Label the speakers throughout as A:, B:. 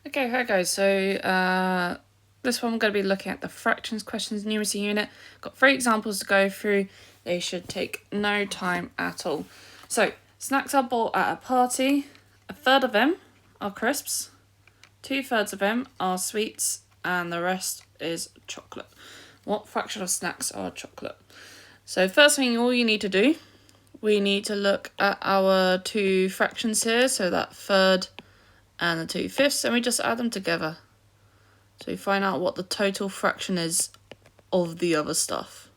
A: Okay, hi guys. So this one we're going to be looking at the fractions questions numeracy unit. Got 3 examples to go through. They should take no time at all. So snacks are bought at a party. 1/3 of them are crisps. 2/3 of them are sweets, and the rest is chocolate. What fraction of snacks are chocolate? So first thing, all you need to do, we need to look at our 2 fractions here. So that 1/3 and the 2/5, and we just add them together. So you find out what the total fraction is of the other stuff.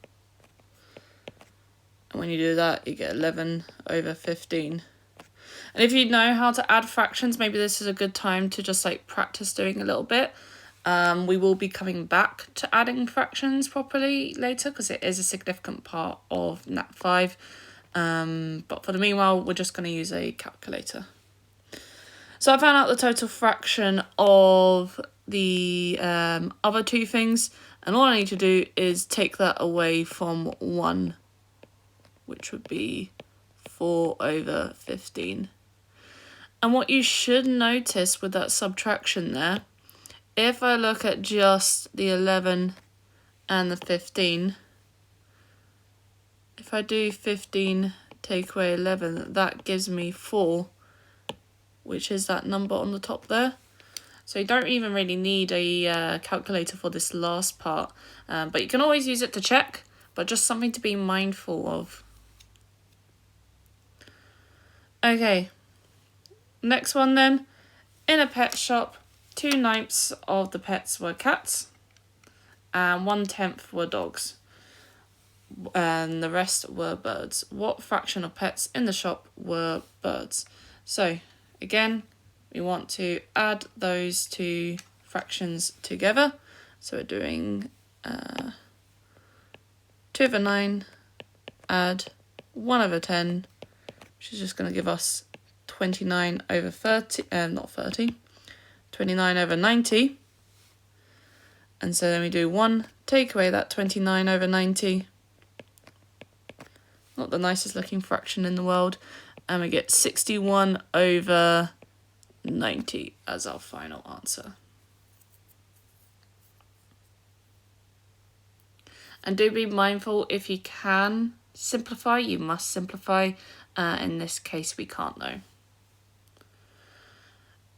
A: And when you do that, you get 11/15. And if you know how to add fractions, maybe this is a good time to just like practice doing a little bit. We will be coming back to adding fractions properly later because it is a significant part of N5. But for the meanwhile, we're just going to use a calculator. So I found out the total fraction of the other 2 things, and all I need to do is take that away from 1, which would be 4/15. And what you should notice with that subtraction there, if I look at just the 11 and the 15, if I do 15 take away 11, that gives me 4, which is that number on the top there. So you don't even really need a calculator for this last part, but you can always use it to check, but just something to be mindful of. Okay, next one then. In a pet shop, 2/9 of the pets were cats and 1/10 were dogs, and the rest were birds. What fraction of pets in the shop were birds? So again, we want to add those 2 fractions together. So we're doing 2/9 add 1/10, which is just going to give us 29/30, not 30, 29/90. And so then we do 1, take away that 29/90. Not the nicest looking fraction in the world. And we get 61/90 as our final answer. And do be mindful, if you can simplify, you must simplify. In this case, we can't though.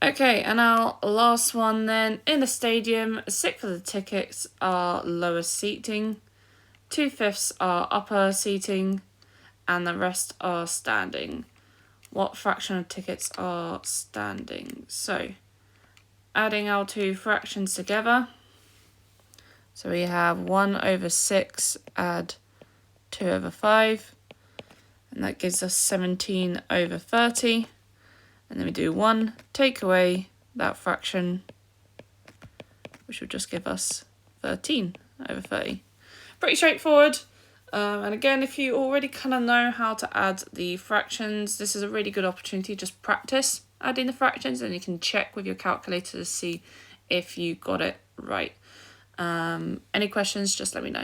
A: Okay, and our last one then. In a stadium, 1/6 of the tickets are lower seating, 2/5 are upper seating, and the rest are standing. What fraction of tickets are standing? So adding our 2 fractions together. So we have 1/6 add 2/5, and that gives us 17/30. And then we do 1, take away that fraction, which would just give us 13/30. Pretty straightforward. And again, if you already kind of know how to add the fractions, this is a really good opportunity. Just practice adding the fractions, and you can check with your calculator to see if you got it right. Any questions, just let me know.